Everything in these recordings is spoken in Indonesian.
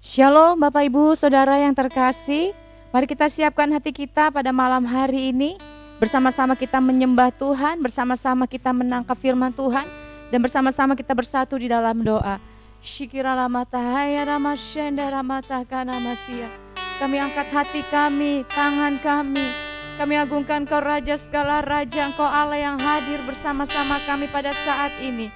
Shalom Bapak Ibu Saudara yang terkasih. Mari kita siapkan hati kita pada malam hari ini. Bersama-sama kita menyembah Tuhan, bersama-sama kita menangkap firman Tuhan, dan bersama-sama kita bersatu di dalam doa. Kami angkat hati kami, tangan kami agungkan Kau Raja segala Raja, Engkau Allah yang hadir bersama-sama kami pada saat ini.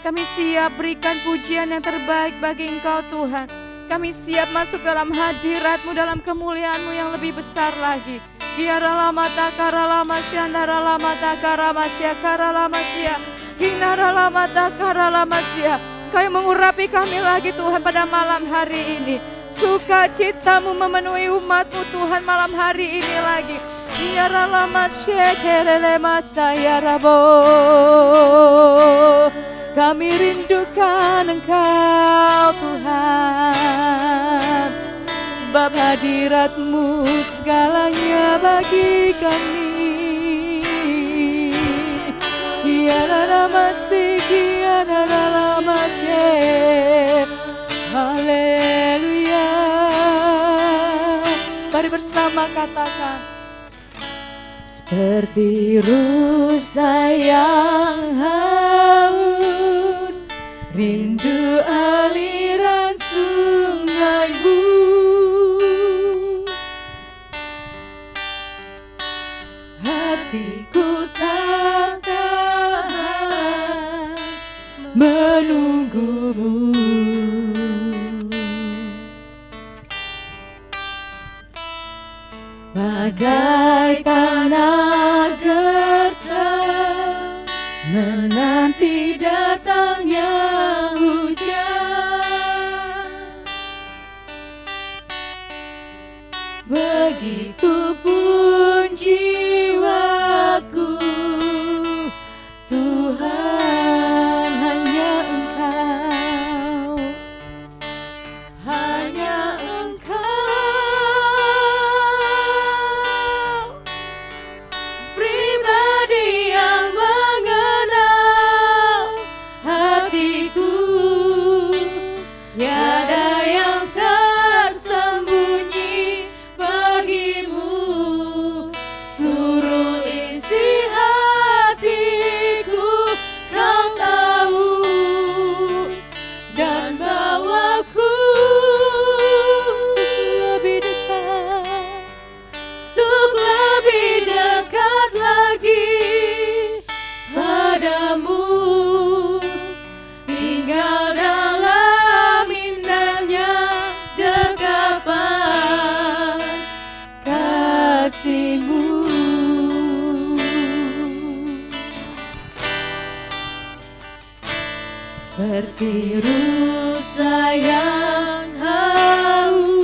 Kami siap berikan pujian yang terbaik bagi Engkau Tuhan. Kami siap masuk dalam hadirat-Mu, dalam kemuliaan-Mu yang lebih besar lagi. Kau yang mengurapi kami lagi Tuhan pada malam hari ini. Sukacita-Mu memenuhi umat-Mu Tuhan malam hari ini lagi. Kami rindukan Engkau Tuhan, sebab hadirat-Mu segalanya bagi kami. Haleluya. Mari bersama katakan. Seperti rusa yang haus, rindu aliran sungai-Mu. Hatiku tak tahan menunggu-Mu. Bagai tanah gersang menanti datangnya hujan, begitupun jiwaku Tuhan, hanya Engkau, hanya Engkau pribadi yang mengenal hatiku. Tiada yang tersembunyi bagi-Mu, suruh isi hatiku Kau tahu, dan bawaku lebih dekat, untuk lebih dekat lagi padamu, tinggal dalam indahnya dekapan kasih-Mu. Seperti rusa yang haus,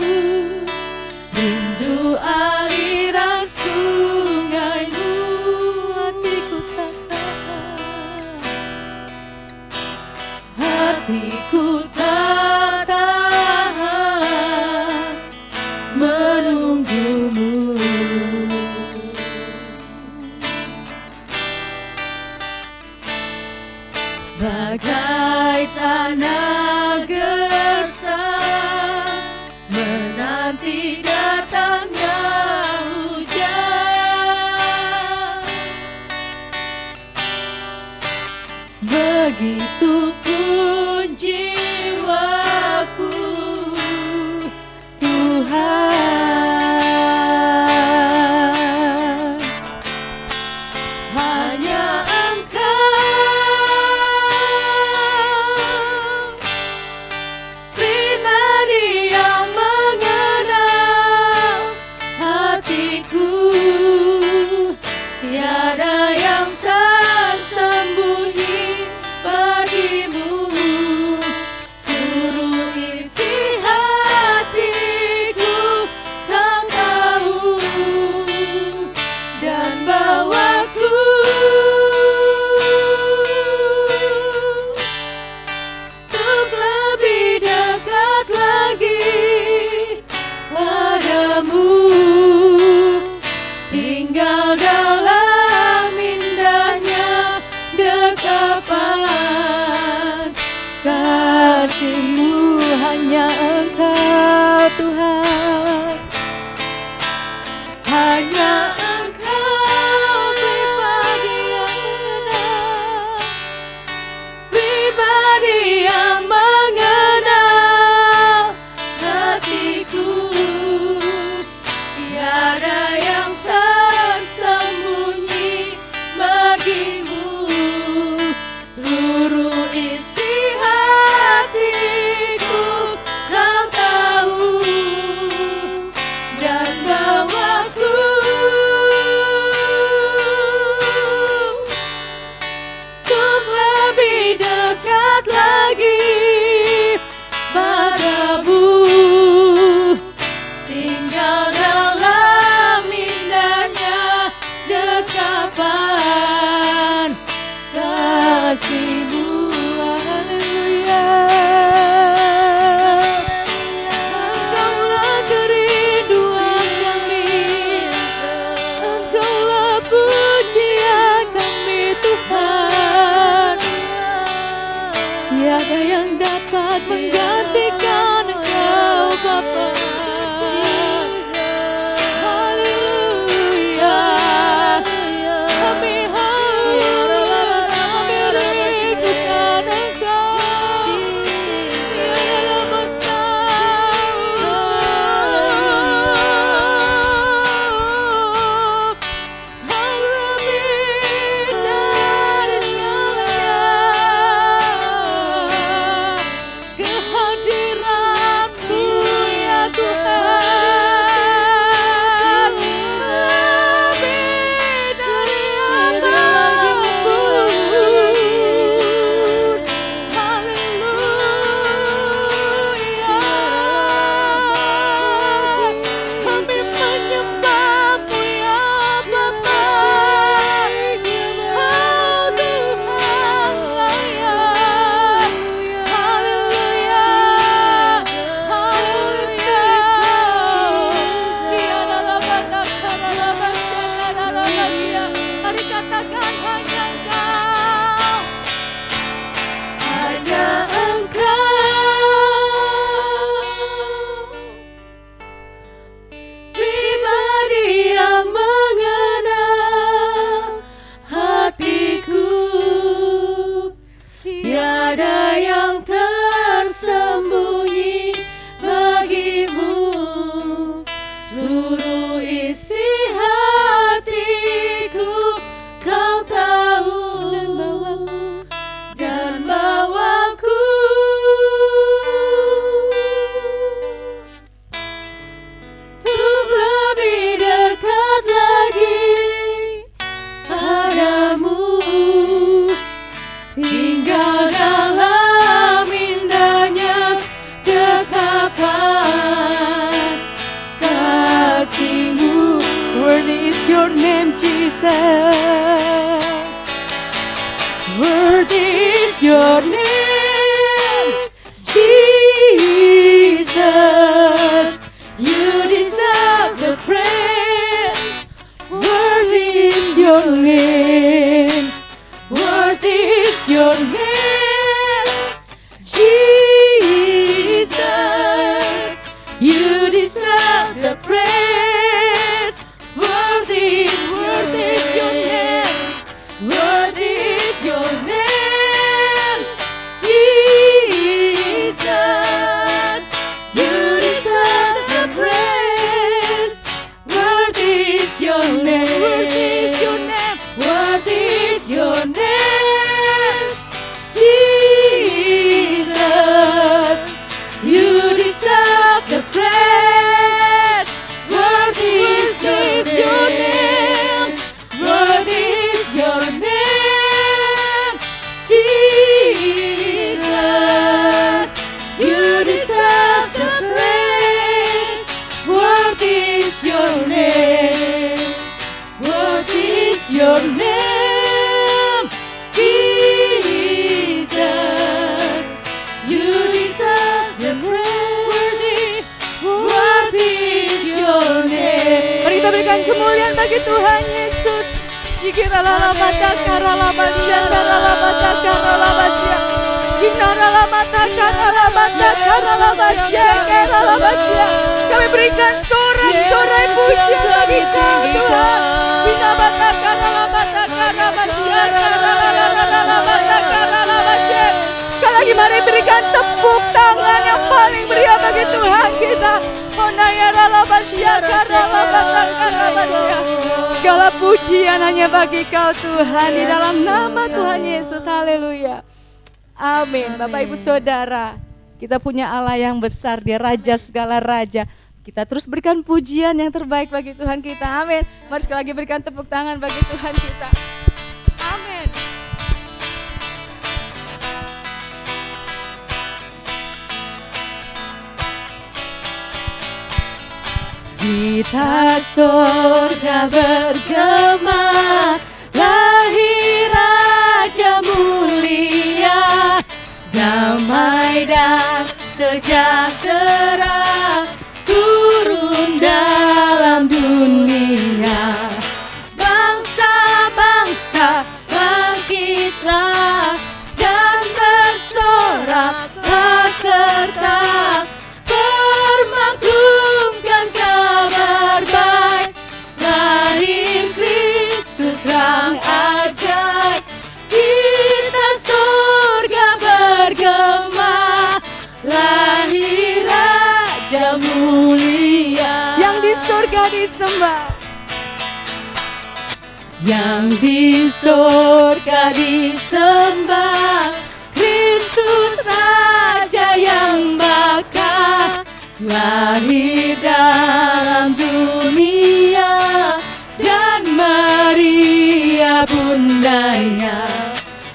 rindu aliran sungai-Mu. Hatiku tak tahan, hatiku tak tahan menunggu-Mu. Bagai tanah gersang menanti datangnya hujan, begitupun jiwaku Tuhan, hanya pribadi yang mengenal hatiku. Tiada yang tersembunyi bagi-Mu, suruh isi hatiku dapat menggantikan Engkau Bapa. Haleluya. Kami haus, kami rindukan Engkau. Tiada bersama. Lebih dari segalanya, kehadiran-Mu ya Tuhan. Lebih dari apapun. Haleluya. Kami menyembah-Mu ya Bapa. Oh Tuhan layak. Haleluya. Haleluya. Dia adalah Bapa, adalah Bapa, adalah Dia. Mari katakan hanya Engkau. Hanya Engkau. Pribadi yang mengenal hatiku, tiada yang tersembunyi bagimu. Seluruh isi hatiku Kau tahu, dan bawaku untuk lebih dekat lagi padamu, tinggal dalam indahnya kekakalan kasih-Mu. Worthy is your name, Jesus. Worthy is your name, Jesus. You deserve the praise. Worthy is your name. Worthy is your name, Jesus. You deserve the praise. Worthy is your name. Worthy is your name, Jesus. You deserve the praise. Worthy is your name. Worthy is your name, Jesus. You deserve the praise. Worthy is your name. Worthy is your name, Jesus. You deserve the praise. Worthy is your name. Worthy is your name, Jesus. You deserve the praise. Worthy is your name. Mari kita berikan kemuliaan bagi Tuhan Yesus. Shikiralalamata karalabasya karalabata karalabasya. Kinaralamata karalabata karalabasya karalabasya. Kami berikan sorak-sorai pujian bagi Kau Tuhan. Binabata karalabata karalabasya karalabata karalabasya. Sekali lagi mari berikan tepuk tangan yang paling meriah bagi Tuhan kita. Onayaralabasya karalabata karalabasya. Segala pujian hanya bagi Kau Tuhan, di dalam nama Tuhan Yesus. Haleluya. Amin. Bapak Ibu Saudara, kita punya Allah yang besar, Dia Raja segala raja. Kita terus berikan pujian yang terbaik bagi Tuhan kita. Amin. Mari sekali lagi berikan tepuk tangan bagi Tuhan kita. Amin. Kita surga bergema, lahir Raja mulia, damai dan sejahtera turun dalam dunia. Bangsa-bangsa bangkitlah dan bersorak. yang di surga disembah, Kristus Raja yang bakal lahir dalam dunia, dan Maria bundanya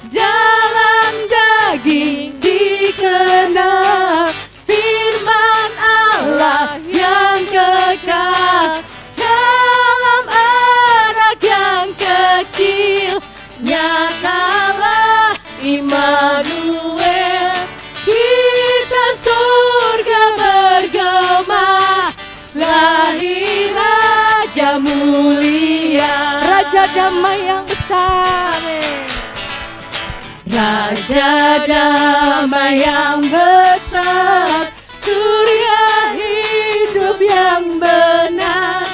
dalam daging dikenal, firman Allah yang kekal dalam anak yang kecil. Nyatalah Immanuel, kita surga bergema, lahir Raja mulia, Raja damai yang besar. Raja damai yang besar, surya hidup yang benar,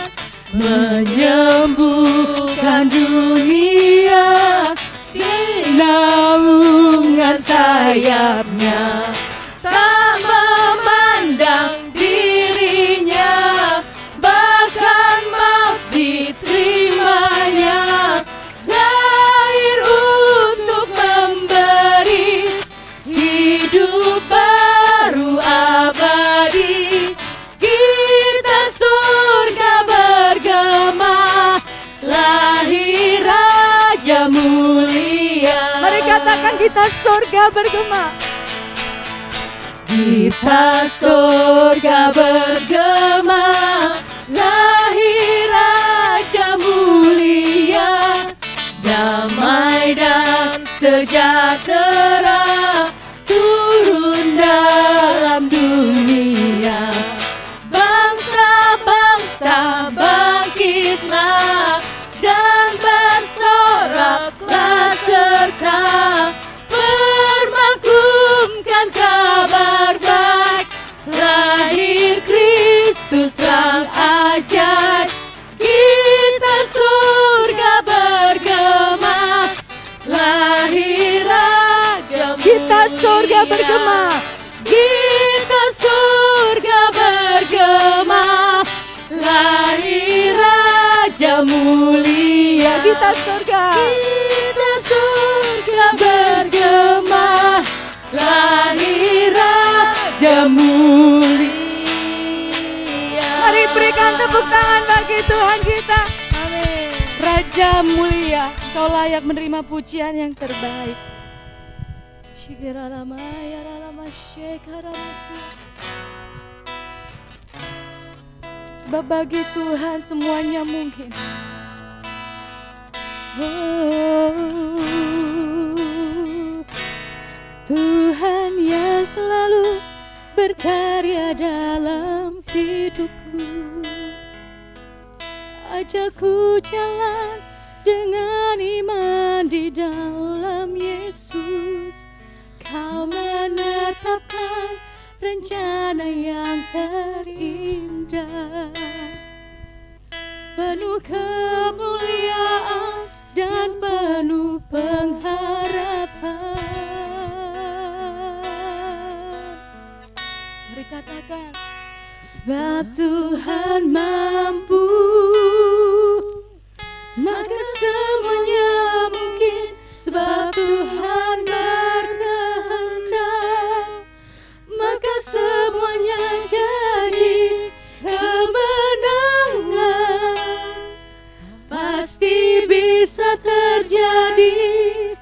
menyembuhkan dunia di naungan sayapnya, tak memandang dirinya, bahkan maut diterimanya, lahir untuk memberi hidup baru abadi. Kita surga bergema, lahir Raja mulia. Mari katakan kita surga bergema. Kita surga bergema, lahir Raja mulia, damai dan sejahtera turun dalam dunia. Bangsa-bangsa bangkitlah dan bersoraklah serta permakumkan kabar baik, lahir Kristus sang ajaib. Kita surga bergema, lahir Raja mulia. Kita surga bergema. Kita surga bergema, lahir Raja mulia. Kita surga. Kita surga bergema, lahir Raja mulia. Mari berikan tepuk tangan bagi Tuhan kita. Amin. Raja mulia, Kau layak menerima pujian yang terbaik. Sebab bagi Tuhan semuanya mungkin. Tuhan yang selalu berkarya dalam hidupku, ajakku jalan dengan iman di dalam Yesus. Kau menetapkan rencana yang terindah, penuh kemuliaan dan penuh pengharapan. Mari katakan, sebab Tuhan mampu, maka semuanya mungkin. Sebab Tuhan berkehendak, maka semuanya jadi kemenangan. Pasti bisa terjadi,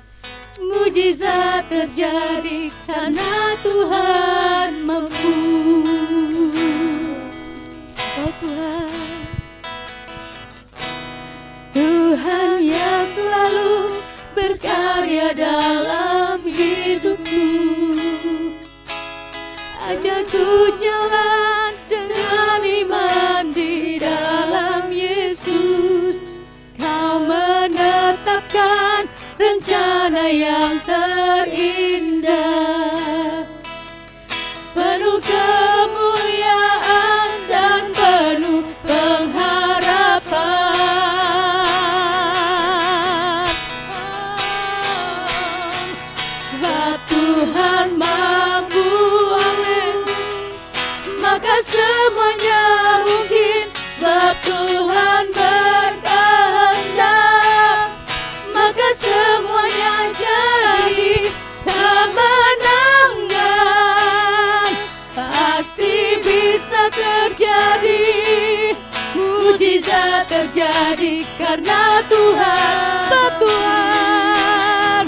mujizat terjadi karena Tuhan mampu. Oh Tuhan, Tuhan yang selalu berkarya dalam hidupku, ajakku jalan dengan iman di dalam Yesus. Kau menetapkan rencana yang terindah, penuh kemuliaan dan penuh pengharapan. Sebab Tuhan mampu, amin, maka semuanya mungkin. Sebab Tuhan berkehendak, terjadi, mujizat terjadi karena Tuhan. Sebab Tuhan,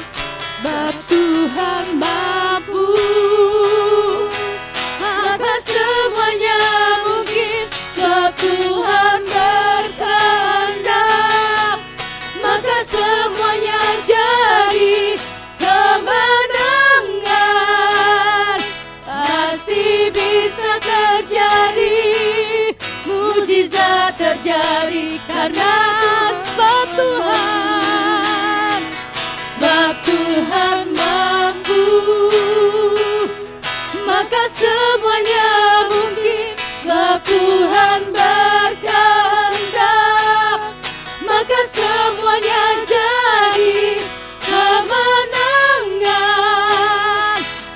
sebab Tuhan mampu, maka semuanya mungkin. Sebab Tuhan berkehendak, maka semuanya jadi kemenangan. Pasti bisa terjadi, mujizat terjadi karena sebab Tuhan, sebab Tuhan mampu, maka semuanya mungkin. Sebab Tuhan berkehendak, maka semuanya jadi kemenangan.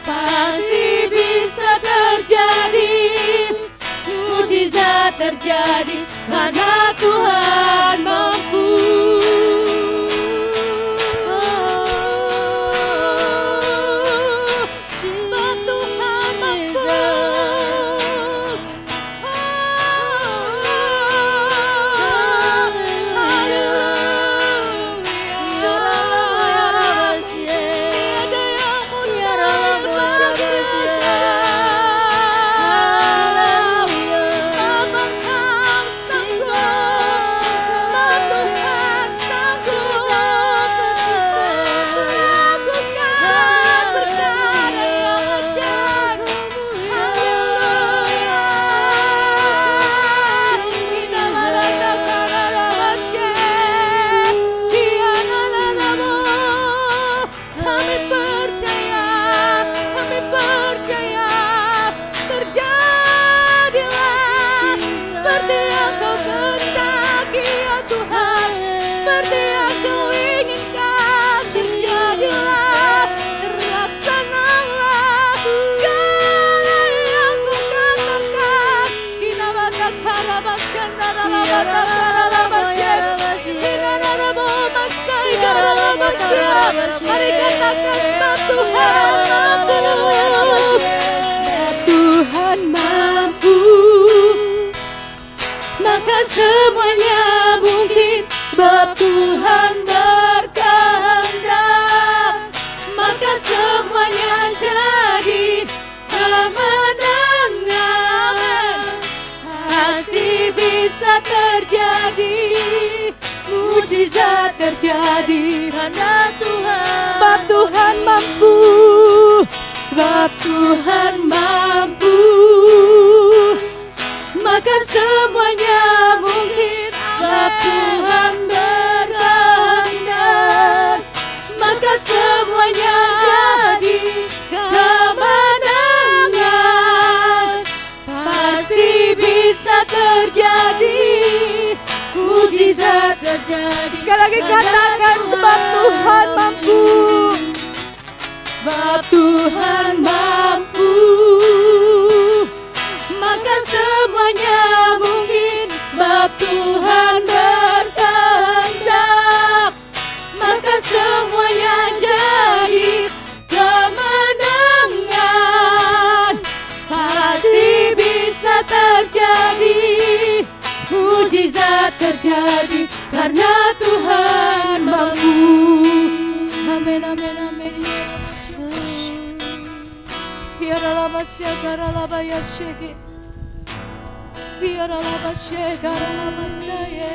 Pasti bisa terjadi, mujizat terjadi karena Tuhan mampu. Sebab Tuhan mampu. Mari katakan sebab Tuhan mampu, sebab Tuhan mampu, maka semuanya mungkin. Sebab Tuhan berkehendak, maka semuanya jadi kemenangan. Pasti bisa terjadi, mujizat terjadi karena Tuhan. Sebab Tuhan mampu, sebab Tuhan mampu, maka semuanya mungkin. Sebab Tuhan berkehendak, maka semuanya jadi kemenangan. Pasti bisa terjadi, mujizat terjadi. Sekali lagi katakan sebab Tuhan mampu, sebab Tuhan mampu, maka semuanya mungkin. Sebab Tuhan berkehendak, maka semuanya jadi kemenangan. Pasti bisa terjadi, mujizat terjadi karena Tuhan mampu. Amin, amin, amin. Biarlah lama syakara lama ya syeki, biarlah lama syakara lama saya.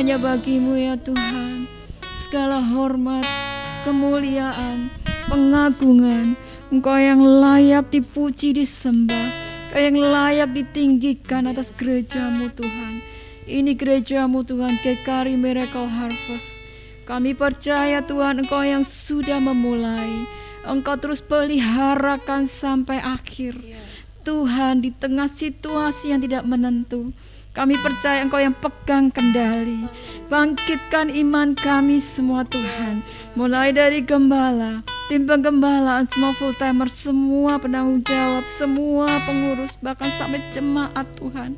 hanya bagi-Mu ya Tuhan. Segala hormat, kemuliaan, pengagungan, Engkau yang layak dipuji, disembah, Engkau yang layak ditinggikan atas gereja-Mu Tuhan. Ini gereja-Mu Tuhan, GKRI Miracle Harvest. Kami percaya Tuhan, Engkau yang sudah memulai, Engkau terus peliharakan sampai akhir. Tuhan, di tengah situasi yang tidak menentu, kami percaya Engkau yang pegang kendali. Bangkitkan iman kami semua Tuhan, mulai dari gembala, tim penggembalaan, semua full timer, semua penanggung jawab, semua pengurus, bahkan sampai jemaat Tuhan.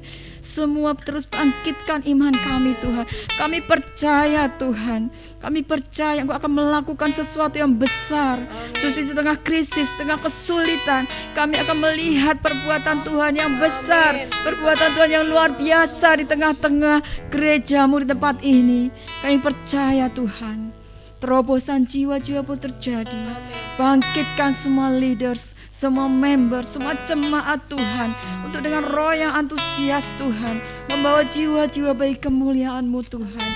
Semua terus bangkitkan iman kami Tuhan. Kami percaya Tuhan, kami percaya Engkau akan melakukan sesuatu yang besar. Justru di tengah krisis, tengah kesulitan, kami akan melihat perbuatan Tuhan yang besar, perbuatan Tuhan yang luar biasa di tengah-tengah gereja-Mu di tempat ini. Kami percaya Tuhan, terobosan jiwa-jiwa pun terjadi. Bangkitkan semua leaders, semua member, semua jemaat Tuhan, untuk dengan roh yang antusias Tuhan, membawa jiwa-jiwa bagi kemuliaan-Mu Tuhan.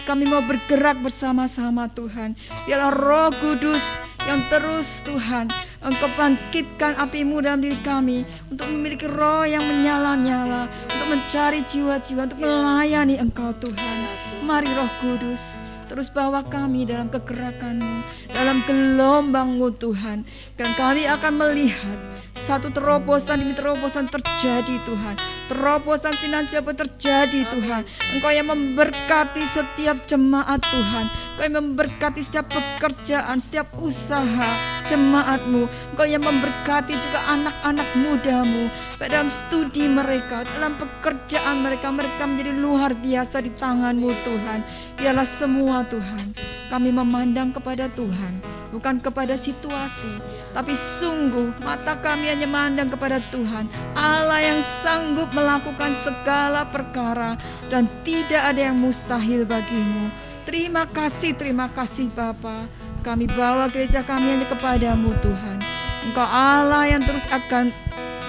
Kami mau bergerak bersama-sama Tuhan. Biarlah Roh Kudus yang terus Tuhan, Engkau bangkitkan api-Mu dalam diri kami, untuk memiliki roh yang menyala-nyala, untuk mencari jiwa-jiwa, untuk melayani Engkau Tuhan. Mari Roh Kudus, terus bawa kami dalam kegerakan-Mu, dalam gelombang-Mu Tuhan. Dan kami akan melihat satu terobosan demi terobosan terjadi Tuhan. Terobosan finansial pun terjadi Tuhan. Engkau yang memberkati setiap jemaat Tuhan. Engkau yang memberkati setiap pekerjaan, setiap usaha jemaat-Mu. Engkau yang memberkati juga anak-anak muda-Mu dalam studi mereka, dalam pekerjaan mereka. Mereka menjadi luar biasa di tangan-Mu Tuhan. Biarlah semua Tuhan, kami memandang kepada Tuhan, bukan kepada situasi, tapi sungguh mata kami hanya memandang kepada Tuhan, Allah yang sanggup melakukan segala perkara, dan tidak ada yang mustahil bagi-Mu. Terima kasih Bapa. Kami bawa gereja kami hanya kepada-Mu Tuhan. Engkau Allah yang terus akan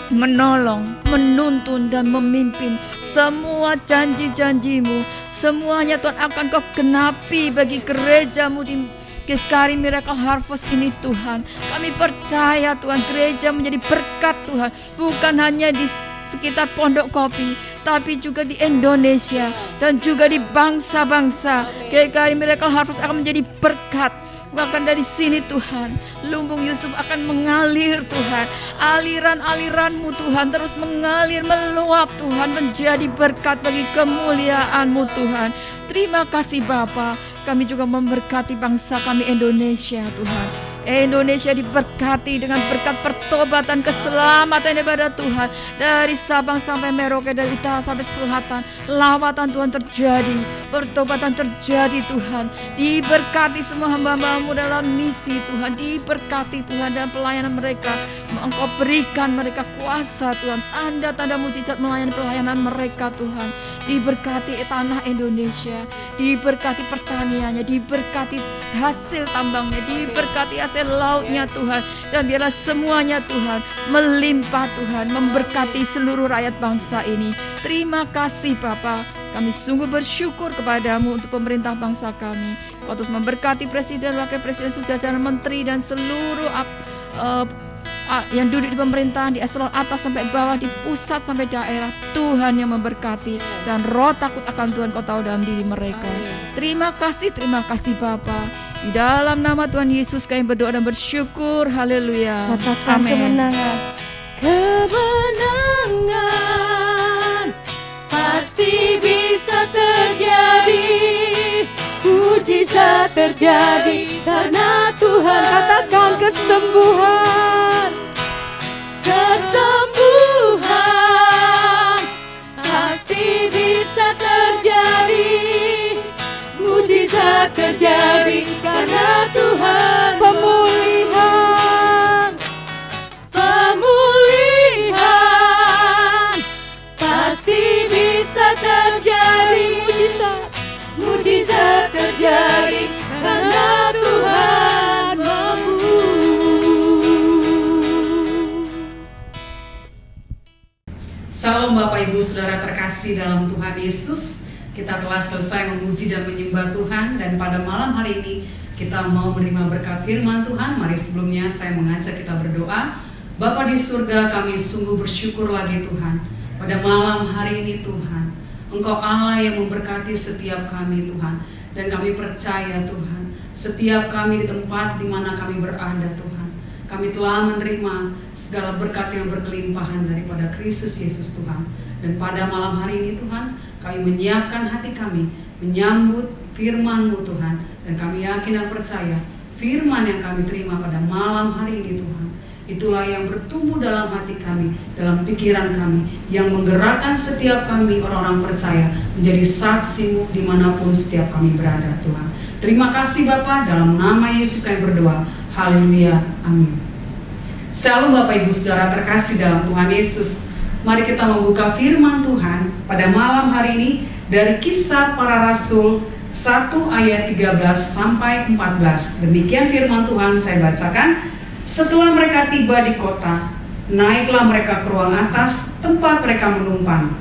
menolong, menuntun, dan memimpin semua janji-janji-Mu. Semuanya Tuhan akan Kau genapi bagi gereja-Mu di GKRI Miracle Harvest ini Tuhan. Kami percaya Tuhan, gereja menjadi berkat Tuhan, bukan hanya di sekitar Pondok Kopi, tapi juga di Indonesia dan juga di bangsa-bangsa. GKRI Miracle Harvest akan menjadi berkat. Bahkan dari sini Tuhan, lumbung Yusuf akan mengalir Tuhan. Aliran-aliran-Mu Tuhan terus mengalir, meluap Tuhan, menjadi berkat bagi kemuliaan-Mu Tuhan. Terima kasih Bapa. Kami juga memberkati bangsa kami Indonesia Tuhan. Indonesia diberkati dengan berkat pertobatan, keselamatan daripada Tuhan. Dari Sabang sampai Merauke, dari utara sampai selatan, lawatan Tuhan terjadi, pertobatan terjadi Tuhan. Diberkati semua hamba-hamba-Mu dalam misi Tuhan. Diberkati Tuhan dalam pelayanan mereka. Engkau berikan mereka kuasa Tuhan, tanda-tanda mujizat melayani pelayanan mereka Tuhan. Diberkati tanah Indonesia, diberkati pertaniannya, diberkati hasil tambangnya, diberkati hasil lautnya Tuhan. Dan biarlah semuanya Tuhan melimpah Tuhan, memberkati seluruh rakyat bangsa ini. Terima kasih Bapa. Kami sungguh bersyukur kepada-Mu untuk pemerintah bangsa kami. Kau terus memberkati Presiden, Wakil Presiden, jajaran Menteri, dan seluruh yang duduk di pemerintahan, di eselon atas sampai bawah, di pusat sampai daerah. Tuhan yang memberkati, dan roh takut akan Tuhan Kau tahu dalam diri mereka. Terima kasih Bapa. Di dalam nama Tuhan Yesus kami berdoa dan bersyukur. Haleluya. Katakan kemenangan. Kemenangan pasti bisa terjadi, mujizat terjadi karena Tuhan. Katakan kesembuhan, kesembuhan pasti bisa terjadi, mujizat terjadi karena Tuhan. Pemulihan, pemulihan pasti bisa terjadi, mujizat terjadi karena Tuhan mampu. Salam Bapak Ibu Saudara terkasih dalam Tuhan Yesus. Kita telah selesai memuji dan menyembah Tuhan, dan pada malam hari ini kita mau menerima berkat firman Tuhan. Mari sebelumnya saya mengajak kita berdoa. Bapa di surga, kami sungguh bersyukur lagi Tuhan. Pada malam hari ini Tuhan, Engkau Allah yang memberkati setiap kami Tuhan. Dan kami percaya Tuhan, setiap kami di tempat di mana kami berada Tuhan, kami telah menerima segala berkat yang berkelimpahan daripada Kristus Yesus Tuhan. Dan pada malam hari ini Tuhan, kami menyiapkan hati kami menyambut firman-Mu Tuhan. Dan kami yakin dan percaya firman yang kami terima pada malam hari ini Tuhan, itulah yang bertumbuh dalam hati kami, dalam pikiran kami, yang menggerakkan setiap kami orang-orang percaya menjadi saksi-Mu dimanapun setiap kami berada Tuhan. Terima kasih Bapa, dalam nama Yesus kami berdoa. Haleluya, amin. Shalom Bapak Ibu Saudara terkasih dalam Tuhan Yesus. Mari kita membuka firman Tuhan pada malam hari ini dari Kisah Para Rasul 1 ayat 13 sampai 14. Demikian firman Tuhan, saya bacakan. Setelah mereka tiba di kota, naiklah mereka ke ruang atas tempat mereka menumpang.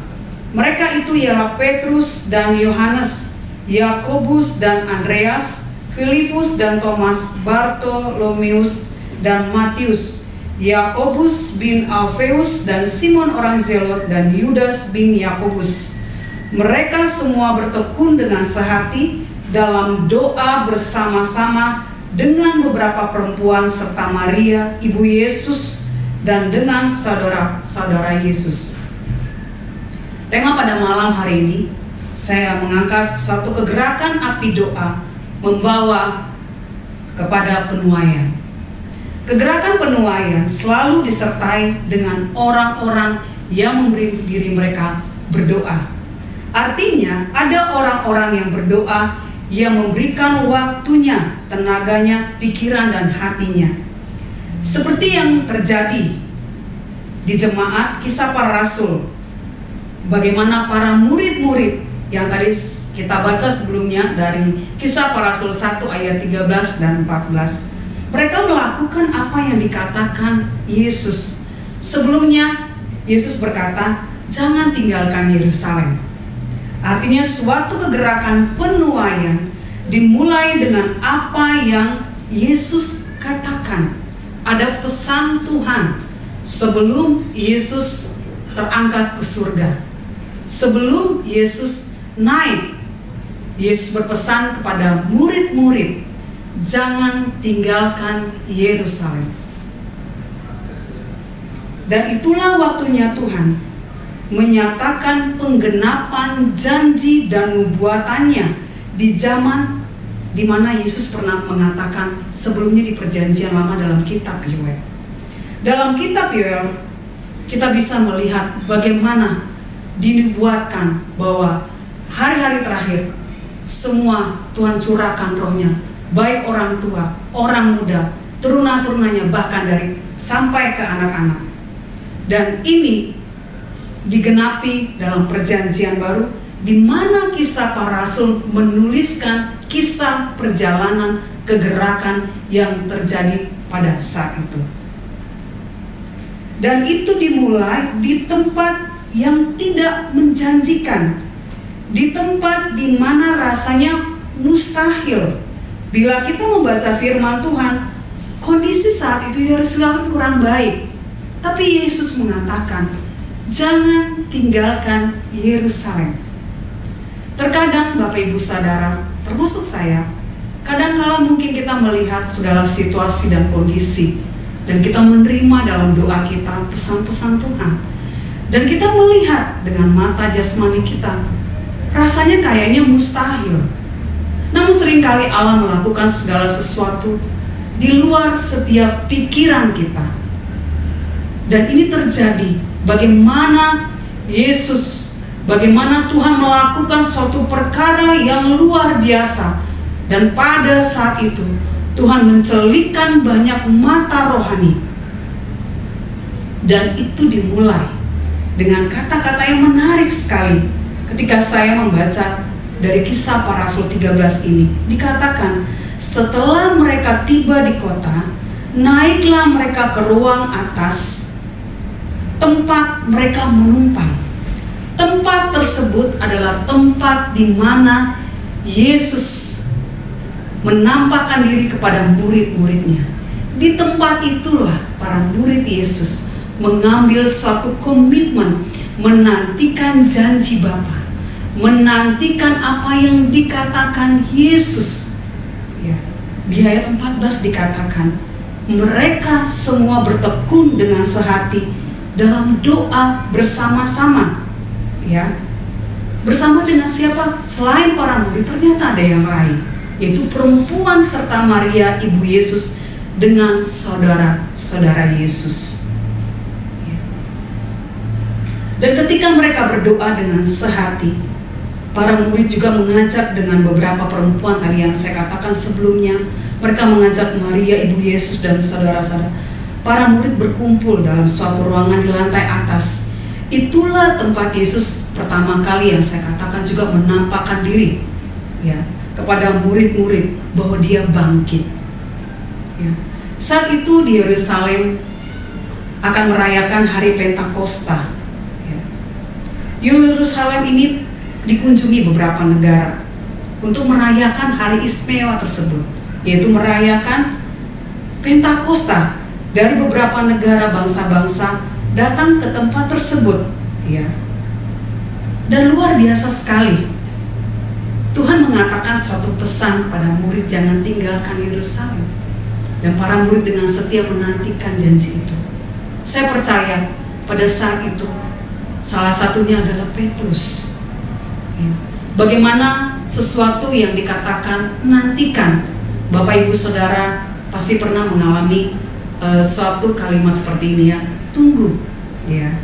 Mereka itu ialah Petrus dan Yohanes, Yakobus dan Andreas, Filipus dan Thomas, Bartolomeus dan Matius, Yakobus bin Alfeus dan Simon orang Zelot dan Yudas bin Yakobus. Mereka semua bertekun dengan sehati dalam doa bersama-sama dengan beberapa perempuan serta Maria ibu Yesus dan dengan saudara-saudara Yesus. Tema pada malam hari ini saya mengangkat suatu kegerakan api doa membawa kepada penuaian. Kegerakan penuaian selalu disertai dengan orang-orang yang memberi diri mereka berdoa. Artinya ada orang-orang yang berdoa, yang memberikan waktunya, tenaganya, pikiran dan hatinya. Seperti yang terjadi di jemaat Kisah Para Rasul. Bagaimana para murid-murid yang tadi kita baca sebelumnya dari Kisah Para Rasul 1 ayat 13 dan 14. Mereka melakukan apa yang dikatakan Yesus. Sebelumnya Yesus berkata, jangan tinggalkan Yerusalem. Artinya suatu kegerakan penuaian dimulai dengan apa yang Yesus katakan. Ada pesan Tuhan sebelum Yesus terangkat ke surga. Sebelum Yesus naik, Yesus berpesan kepada murid-murid, jangan tinggalkan Yerusalem. Dan itulah waktunya Tuhan menyatakan penggenapan janji dan nubuatannya di zaman di mana Yesus pernah mengatakan sebelumnya di perjanjian lama dalam kitab Yoel. Dalam kitab Yoel kita bisa melihat bagaimana dinubuatkan bahwa hari-hari terakhir semua Tuhan curahkan rohnya, baik orang tua, orang muda, turuna-turunanya, bahkan dari sampai ke anak-anak. Dan ini digenapi dalam perjanjian baru, di mana Kisah Para Rasul menuliskan kisah perjalanan kegerakan yang terjadi pada saat itu. Dan itu dimulai di tempat yang tidak menjanjikan, di tempat di mana rasanya mustahil. Bila kita membaca firman Tuhan, kondisi saat itu Yerusalem kurang baik. Tapi Yesus mengatakan, jangan tinggalkan Yerusalem. Terkadang Bapak Ibu Saudara, termasuk saya, kadang-kala mungkin kita melihat segala situasi dan kondisi, dan kita menerima dalam doa kita pesan-pesan Tuhan. Dan kita melihat dengan mata jasmani kita, rasanya kayaknya mustahil. Namun seringkali Allah melakukan segala sesuatu di luar setiap pikiran kita. Dan ini terjadi bagaimana Yesus, bagaimana Tuhan melakukan suatu perkara yang luar biasa. Dan pada saat itu Tuhan mencelikkan banyak mata rohani. Dan itu dimulai dengan kata-kata yang menarik sekali. Ketika saya membaca dari Kisah Para Rasul 13 ini, dikatakan setelah mereka tiba di kota, naiklah mereka ke ruang atas tempat mereka menumpang. Tempat tersebut adalah tempat di mana Yesus menampakkan diri kepada murid-muridnya. Di tempat itulah para murid Yesus mengambil suatu komitmen, menantikan janji Bapa, menantikan apa yang dikatakan Yesus. Ya, di ayat 14 dikatakan, mereka semua bertekun dengan sehati dalam doa bersama-sama. Ya, bersama dengan siapa? Selain para murid, ternyata ada yang lain, yaitu perempuan serta Maria ibu Yesus dengan saudara-saudara Yesus. Ya. Dan ketika mereka berdoa dengan sehati, para murid juga mengajak dengan beberapa perempuan tadi yang saya katakan sebelumnya. Mereka mengajak Maria ibu Yesus dan saudara-saudara. Para murid berkumpul dalam suatu ruangan di lantai atas. Itulah tempat Yesus pertama kali yang saya katakan juga menampakkan diri, ya, kepada murid-murid bahwa dia bangkit. Ya. Saat itu di Yerusalem akan merayakan hari Pentakosta. Ya. Yerusalem ini dikunjungi beberapa negara untuk merayakan hari istimewa tersebut, yaitu merayakan Pentakosta. Dari beberapa negara bangsa-bangsa datang ke tempat tersebut, ya. Dan luar biasa sekali. Tuhan mengatakan suatu pesan kepada murid, jangan tinggalkan Yerusalem. Dan para murid dengan setia menantikan janji itu. Saya percaya pada saat itu salah satunya adalah Petrus. Ya. Bagaimana sesuatu yang dikatakan nantikan, Bapak Ibu Saudara pasti pernah mengalami suatu kalimat seperti ini, ya, tunggu. Ya.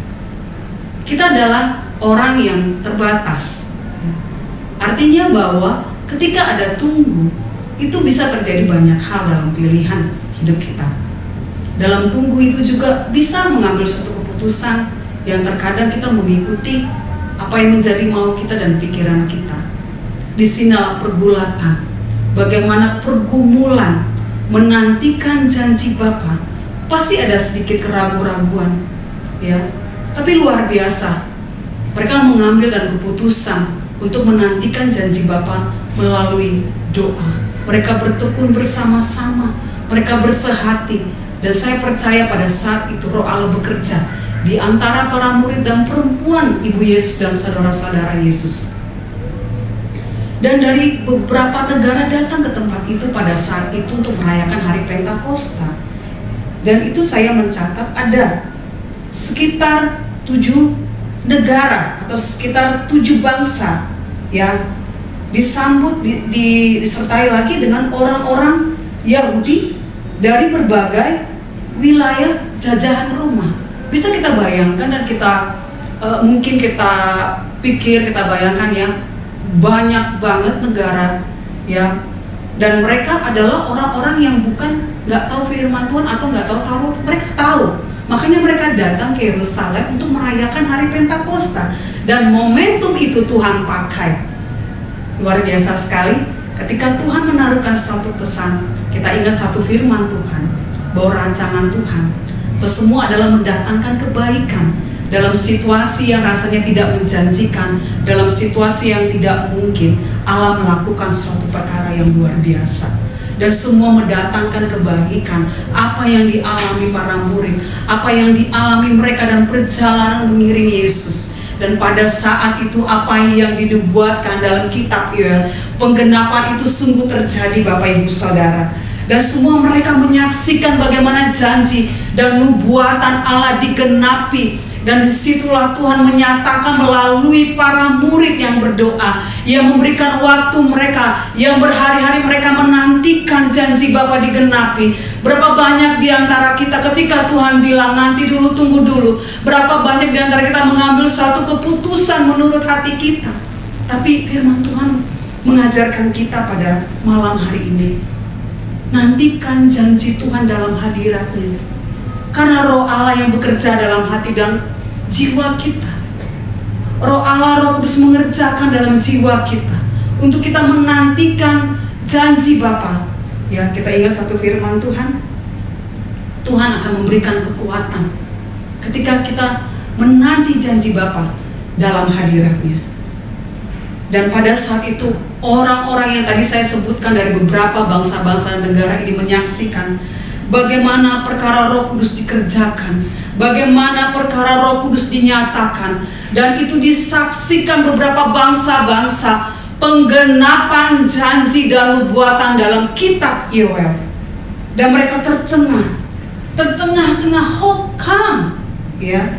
Kita adalah orang yang terbatas. Ya. Artinya bahwa ketika ada tunggu, itu bisa terjadi banyak hal dalam pilihan hidup kita. Dalam tunggu itu juga bisa mengambil suatu keputusan yang terkadang kita mengikuti apa yang menjadi mau kita dan pikiran kita. Di sinilah pergulatan, bagaimana pergumulan menantikan janji Bapa. Pasti ada sedikit keraguan-raguan, ya. Tapi luar biasa, mereka mengambil dan keputusan untuk menantikan janji Bapa melalui doa. Mereka bertekun bersama-sama, mereka bersehati, dan saya percaya pada saat itu Roh Allah bekerja di antara para murid dan perempuan ibu Yesus dan saudara-saudara Yesus. Dan dari beberapa negara datang ke tempat itu pada saat itu untuk merayakan hari Pentakosta. Dan itu saya mencatat ada sekitar 7 negara atau sekitar 7 bangsa, ya, disambut disertai lagi dengan orang-orang Yahudi dari berbagai wilayah jajahan Roma. Bisa kita bayangkan dan kita mungkin kita pikir, kita bayangkan, ya, banyak banget negara, ya, dan mereka adalah orang-orang yang bukan nggak tahu firman Tuhan atau nggak tahu Taurat. Mereka tahu, makanya mereka datang ke Yerusalem untuk merayakan hari Pentakosta. Dan momentum itu Tuhan pakai. Luar biasa sekali. Ketika Tuhan menaruhkan suatu pesan, kita ingat satu firman Tuhan, bahwa rancangan Tuhan itu semua adalah mendatangkan kebaikan dalam situasi yang rasanya tidak menjanjikan, dalam situasi yang tidak mungkin. Allah melakukan suatu perkara yang luar biasa. Dan semua mendatangkan kebaikan. Apa yang dialami para murid, apa yang dialami mereka dan perjalanan mengiring Yesus. Dan pada saat itu apa yang dinubuatkan dalam kitab Yoel, penggenapan itu sungguh terjadi, Bapak Ibu Saudara. Dan semua mereka menyaksikan bagaimana janji dan nubuatan Allah digenapi. Dan disitulah Tuhan menyatakan melalui para murid yang berdoa, yang memberikan waktu mereka, yang berhari-hari mereka menantikan janji Bapa digenapi. Berapa banyak di antara kita ketika Tuhan bilang nanti dulu, tunggu dulu, berapa banyak di antara kita mengambil suatu keputusan menurut hati kita. Tapi firman Tuhan mengajarkan kita pada malam hari ini, nantikan janji Tuhan dalam hadirat-Nya. Karena Roh Allah yang bekerja dalam hati dan jiwa kita. Roh Allah, Roh Kudus mengerjakan dalam jiwa kita untuk kita menantikan janji Bapa. Ya, kita ingat satu firman Tuhan. Tuhan akan memberikan kekuatan ketika kita menanti janji Bapa. dalam hadiratnya. Dan pada saat itu orang-orang yang tadi saya sebutkan dari beberapa bangsa-bangsa dan negara ini menyaksikan bagaimana perkara Roh Kudus dikerjakan, bagaimana perkara Roh Kudus dinyatakan, dan itu disaksikan beberapa bangsa-bangsa penggenapan janji dan nubuatan dalam kitab Yoel. Dan mereka tercengah-cengah, how come? Ya,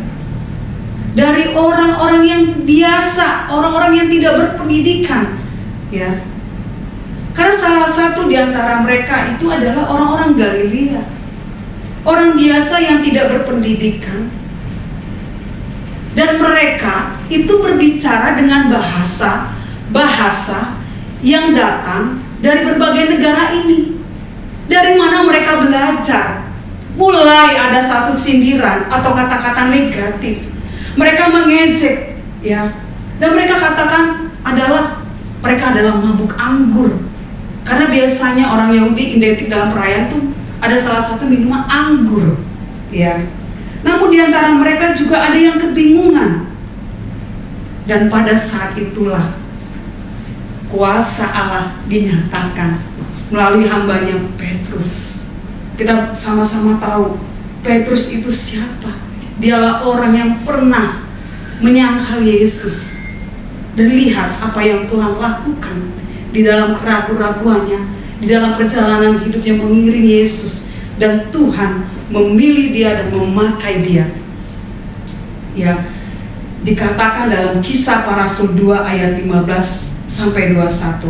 dari orang-orang yang biasa, orang-orang yang tidak berpendidikan, ya. Karena salah satu di antara mereka itu adalah orang-orang Galilea, orang biasa yang tidak berpendidikan, dan mereka itu berbicara dengan bahasa yang datang dari berbagai negara ini. Dari mana mereka belajar? Mulai ada satu sindiran atau kata-kata negatif. Mereka mengejek, ya, dan mereka katakan mereka adalah mabuk anggur. Karena biasanya orang Yahudi identik dalam perayaan tuh ada salah satu minuman anggur, ya. Namun di antara mereka juga ada yang kebingungan. Dan pada saat itulah kuasa Allah dinyatakan melalui hambanya Petrus. Kita sama-sama tahu Petrus itu siapa. Dialah orang yang pernah menyangkal Yesus. Dan lihat apa yang Tuhan lakukan di dalam keraguan-raguannya, di dalam perjalanan hidupnya mengiring Yesus. Dan Tuhan memilih dia dan memakai dia. Ya, dikatakan dalam Kisah Para Rasul 2 ayat 15 sampai 21.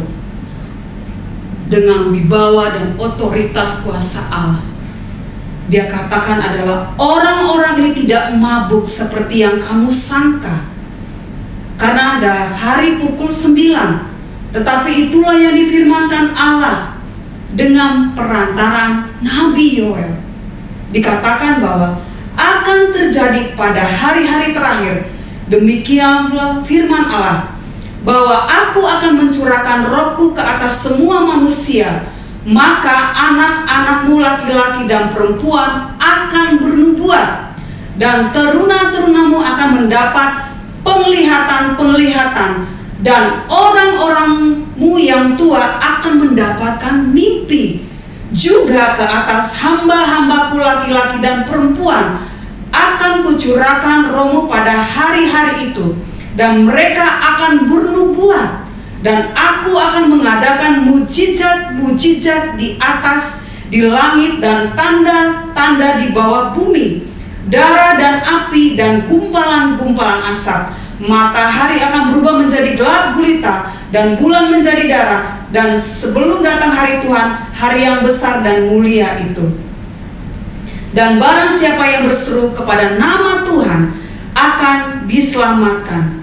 Dengan wibawa dan otoritas kuasa Allah, dia katakan adalah orang-orang ini tidak mabuk seperti yang kamu sangka. Karena ada hari pukul 9, tetapi itulah yang difirmankan Allah dengan perantaraan Nabi Yoel. Dikatakan bahwa akan terjadi pada hari-hari terakhir. Demikianlah firman Allah, bahwa aku akan mencurahkan rohku ke atas semua manusia, maka anak-anakmu laki-laki dan perempuan akan bernubuat, dan teruna-terunamu akan mendapat penglihatan-penglihatan, dan orang-orangmu yang tua akan mendapatkan mimpi. Juga ke atas hamba-hambaku laki-laki dan perempuan akan kucurahkan rohmu pada hari-hari itu, dan mereka akan bernubuat, dan aku akan mengadakan mujizat-mujizat di atas, di langit, dan tanda-tanda di bawah bumi, darah dan api dan gumpalan-gumpalan asap. Matahari akan berubah menjadi gelap gulita, dan bulan menjadi darah, dan sebelum datang hari Tuhan, hari yang besar dan mulia itu. Dan barang siapa yang berseru kepada nama Tuhan akan diselamatkan.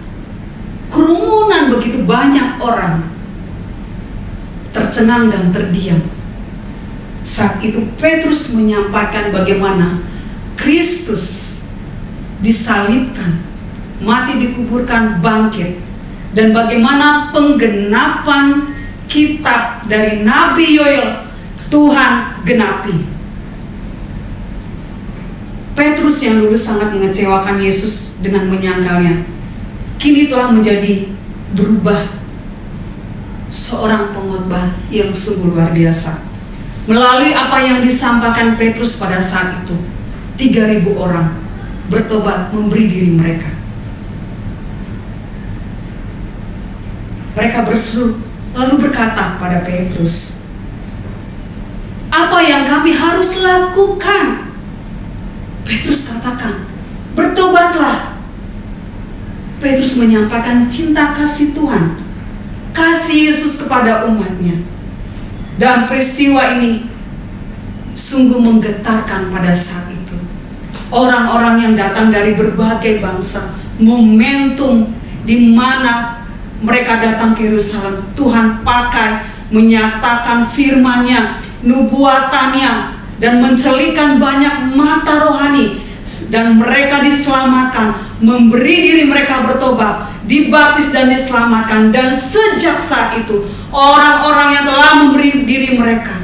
Kerumunan begitu banyak orang tercengang dan terdiam. Saat itu Petrus menyampaikan bagaimana Kristus disalibkan, mati, dikuburkan, bangkit, dan bagaimana penggenapan kitab dari Nabi Yoel Tuhan genapi. Petrus yang dulu sangat mengecewakan Yesus dengan menyangkalnya, kini telah menjadi berubah seorang pengkhotbah yang sungguh luar biasa. Melalui apa yang disampaikan Petrus pada saat itu, 3.000 orang bertobat memberi diri mereka. Mereka berseru lalu berkata kepada Petrus, apa yang kami harus lakukan? Petrus katakan, bertobatlah. Petrus menyampaikan cinta kasih Tuhan, kasih Yesus kepada umatnya. Dan peristiwa ini sungguh menggetarkan pada saat itu. Orang-orang yang datang dari berbagai bangsa, momentum di mana mereka datang ke Yerusalem, Tuhan pakai menyatakan firman-Nya, nubuatannya, dan mencelikan banyak mata rohani, dan mereka diselamatkan, memberi diri mereka bertobat, dibaptis dan diselamatkan. Dan sejak saat itu orang-orang yang telah memberi diri mereka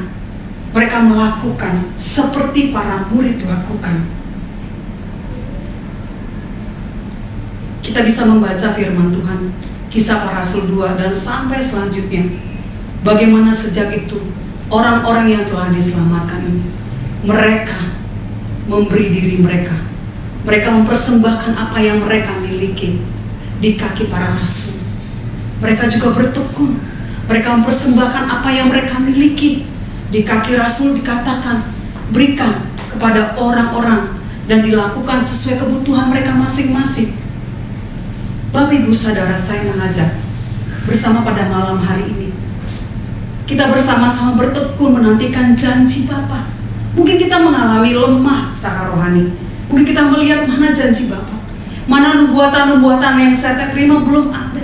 melakukan seperti para murid lakukan. kita bisa membaca firman Tuhan, Kisah Para Rasul 2 dan sampai selanjutnya. Bagaimana sejak itu orang-orang yang telah diselamatkan ini, mereka memberi diri mereka. Mereka mempersembahkan apa yang mereka miliki di kaki para rasul. Mereka juga bertekun. Mereka mempersembahkan apa yang mereka miliki di kaki rasul. Dikatakan, berikan kepada orang-orang dan dilakukan sesuai kebutuhan mereka masing-masing. Bapak Ibu Saudara, saya mengajak bersama pada malam hari ini, kita bersama-sama bertekun menantikan janji Bapa. Mungkin kita mengalami lemah secara rohani. Mungkin kita melihat mana janji Bapa, mana nubuatan-nubuatan yang saya terima belum ada.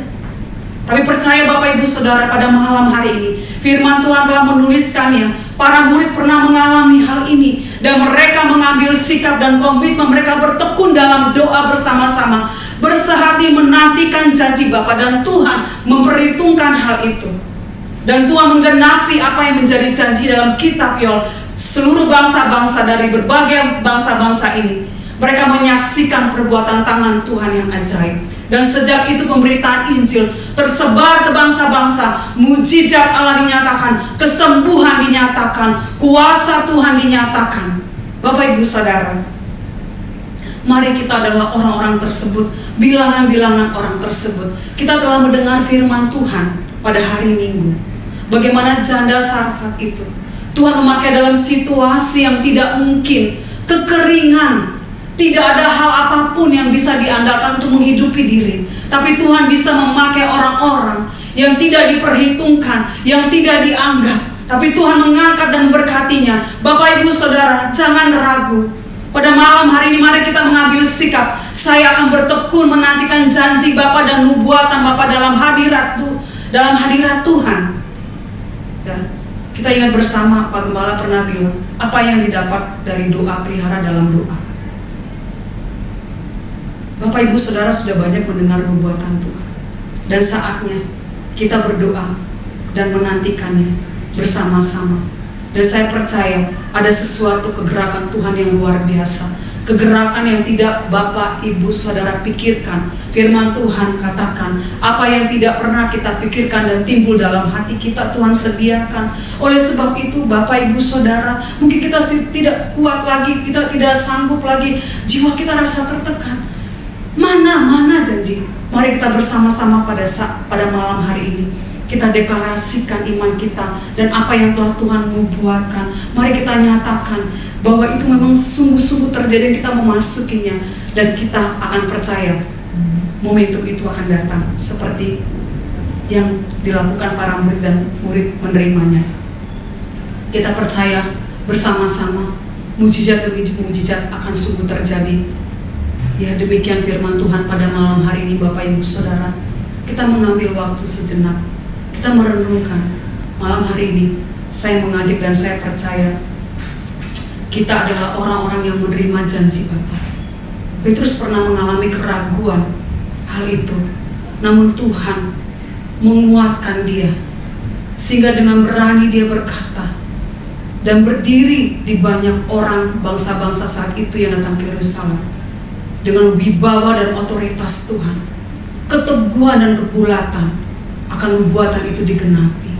Tapi percaya Bapak Ibu Saudara, pada malam hari ini firman Tuhan telah menuliskannya. Para murid pernah mengalami hal ini dan mereka mengambil sikap dan komitmen. Mereka bertekun dalam doa bersama-sama, bersehati menantikan janji Bapa, dan Tuhan memperhitungkan hal itu. Dan Tuhan menggenapi apa yang menjadi janji dalam kitab Yoel. Seluruh bangsa-bangsa dari berbagai bangsa-bangsa ini, mereka menyaksikan perbuatan tangan Tuhan yang ajaib. Dan sejak itu pemberitaan Injil tersebar ke bangsa-bangsa. Mujizat Allah dinyatakan, kesembuhan dinyatakan, kuasa Tuhan dinyatakan. Bapak Ibu Saudara, mari kita adalah orang-orang tersebut, bilangan-bilangan orang tersebut. Kita telah mendengar firman Tuhan pada hari Minggu. Bagaimana janda Sarfat itu Tuhan memakai dalam situasi yang tidak mungkin, kekeringan, tidak ada hal apapun yang bisa diandalkan untuk menghidupi diri. Tapi Tuhan bisa memakai orang-orang yang tidak diperhitungkan, yang tidak dianggap, tapi Tuhan mengangkat dan berkatinya. Bapak Ibu Saudara, jangan ragu. Pada malam hari ini mari kita mengambil sikap. Saya akan bertekun menantikan janji Bapa dan nubuatan Bapa dalam hadirat Tuhan. Ya, kita ingat bersama Pak Gembala pernah bilang, apa yang didapat dari doa, pelihara dalam doa. Bapak Ibu Saudara sudah banyak mendengar nubuatan Tuhan, dan saatnya kita berdoa dan menantikannya bersama-sama. Dan saya percaya ada sesuatu kegerakan Tuhan yang luar biasa, kegerakan yang tidak Bapak Ibu Saudara pikirkan. Firman Tuhan katakan, apa yang tidak pernah kita pikirkan dan timbul dalam hati kita, Tuhan sediakan. Oleh sebab itu Bapak Ibu Saudara, mungkin kita tidak kuat lagi, kita tidak sanggup lagi, jiwa kita rasa tertekan. Mana janji? Mari kita bersama-sama pada malam hari ini kita deklarasikan iman kita dan apa yang telah Tuhan nubuatkan. Mari kita nyatakan bahwa itu memang sungguh-sungguh terjadi, kita memasukinya, dan kita akan percaya momentum itu akan datang seperti yang dilakukan para murid dan murid menerimanya. Kita percaya bersama-sama mujizat demi mujizat akan sungguh terjadi. Ya, demikian firman Tuhan pada malam hari ini Bapak Ibu Saudara. Kita mengambil waktu sejenak, kita merenungkan malam hari ini. Saya mengajak dan saya percaya kita adalah orang-orang yang menerima janji Bapa. Petrus pernah mengalami keraguan hal itu, namun Tuhan menguatkan dia sehingga dengan berani dia berkata dan berdiri di banyak orang bangsa-bangsa saat itu yang datang ke Yerusalem dengan wibawa dan otoritas Tuhan. Keteguhan dan kebulatan akan nubuatan itu digenapi.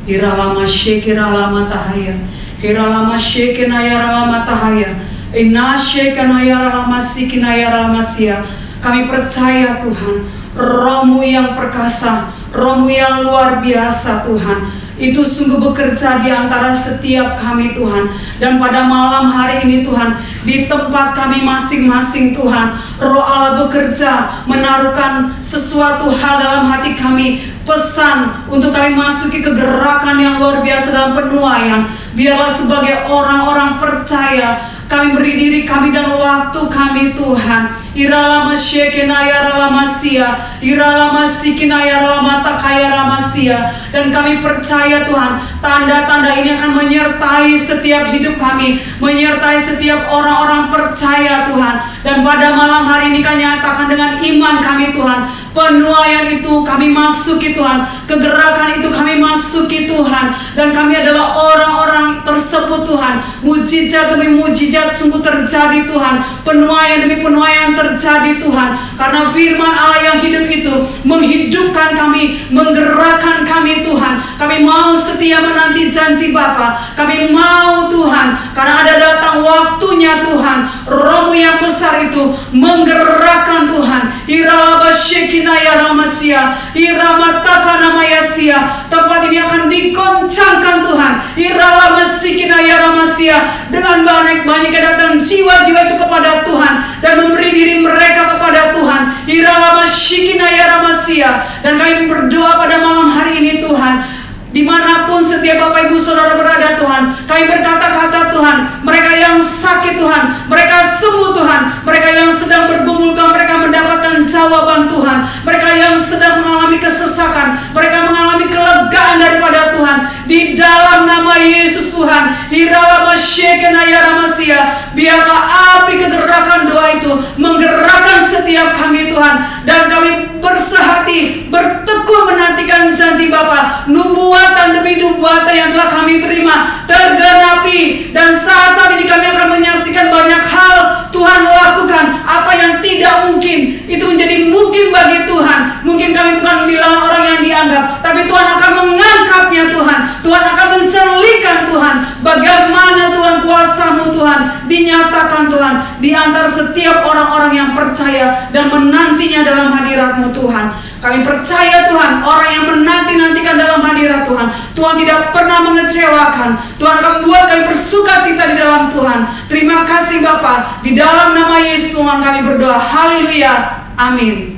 Hiralama syekiralama tahaya, hiralama syekinayaralama tahaya, inna syekinayaralama sikinayaralama sia. Kami percaya Tuhan, Roh-Mu yang perkasa, Roh-Mu yang luar biasa Tuhan, itu sungguh bekerja di antara setiap kami Tuhan. Dan pada malam hari ini Tuhan, di tempat kami masing-masing Tuhan, Roh Allah bekerja menaruhkan sesuatu hal dalam hati kami, pesan untuk kami masuki kegerakan yang luar biasa dalam penuaian. Biarlah sebagai orang-orang percaya kami beri diri kami dan waktu kami Tuhan. Iralama syekinayaralamasia, iralama sikinayaralamatakayaramasiya. Dan kami percaya Tuhan, tanda-tanda ini akan menyertai setiap hidup kami, menyertai setiap orang-orang percaya Tuhan. Dan pada malam hari ini kami nyatakan dengan iman kami Tuhan, penuaian itu kami masuki Tuhan, kegerakan itu kami masuki Tuhan. Dan kami adalah orang-orang tersebut Tuhan, mujizat demi mujizat sungguh terjadi Tuhan, penuaian demi penuaian terjadi Tuhan. Karena firman Allah yang hidup itu menghidupkan kami, menggerakkan kami Tuhan. Kami mau setia menanti janji Bapa. Kami mau Tuhan, karena ada datang waktunya Tuhan, Roh-Mu yang besar itu menggerakkan Tuhan. Iralaba Shekina Yaramasia, Iramataka Namayasia. Tempat ini akan digoncangkan Tuhan. Iralaba Shekina Yaramasia, dengan banyak datang jiwa-jiwa itu kepada Tuhan dan memberi diri mereka kepada Tuhan. Iralaba Shekina Yaramasia. Dan kami berdoa pada malam hari ini Tuhan, dimanapun setiap Bapak Ibu Saudara berada Tuhan, kami berkata-kata Tuhan, mereka yang sakit Tuhan, mereka sembuh Tuhan, mereka yang sedang bergumul Tuhan, mereka mendapatkan jawaban Tuhan, mereka yang sedang mengalami kesesakan, mereka mengalami kelegaan daripada Tuhan, di dalam nama Yesus Tuhan. Biarlah api kegerakan doa itu menggerakkan setiap kami Tuhan, dan kami bersehati, bertekun menantikan janji Bapa. Nubuatan demi nubuatan yang telah kami terima tergenapi, dan saat ini kami akan menyaksikan banyak hal Tuhan lakukan. Apa yang tidak mungkin itu menjadi mungkin bagi Tuhan. Mungkin kami bukan bilangan orang yang dianggap, tapi Tuhan akan mengangkatnya Tuhan. Tuhan akan mencerlikan Tuhan bagaimana Tuhan kuasa-Mu Tuhan dinyatakan Tuhan di antara setiap orang-orang yang percaya dan menantinya dalam hadirat-Mu Tuhan. Kami percaya Tuhan, orang yang menanti-nantikan dalam hadirat Tuhan, Tuhan tidak pernah mengecewakan. Tuhan akan buat kami bersuka cita di dalam Tuhan. Terima kasih Bapa. Di dalam nama Yesus Tuhan kami berdoa. Haleluya. Amin.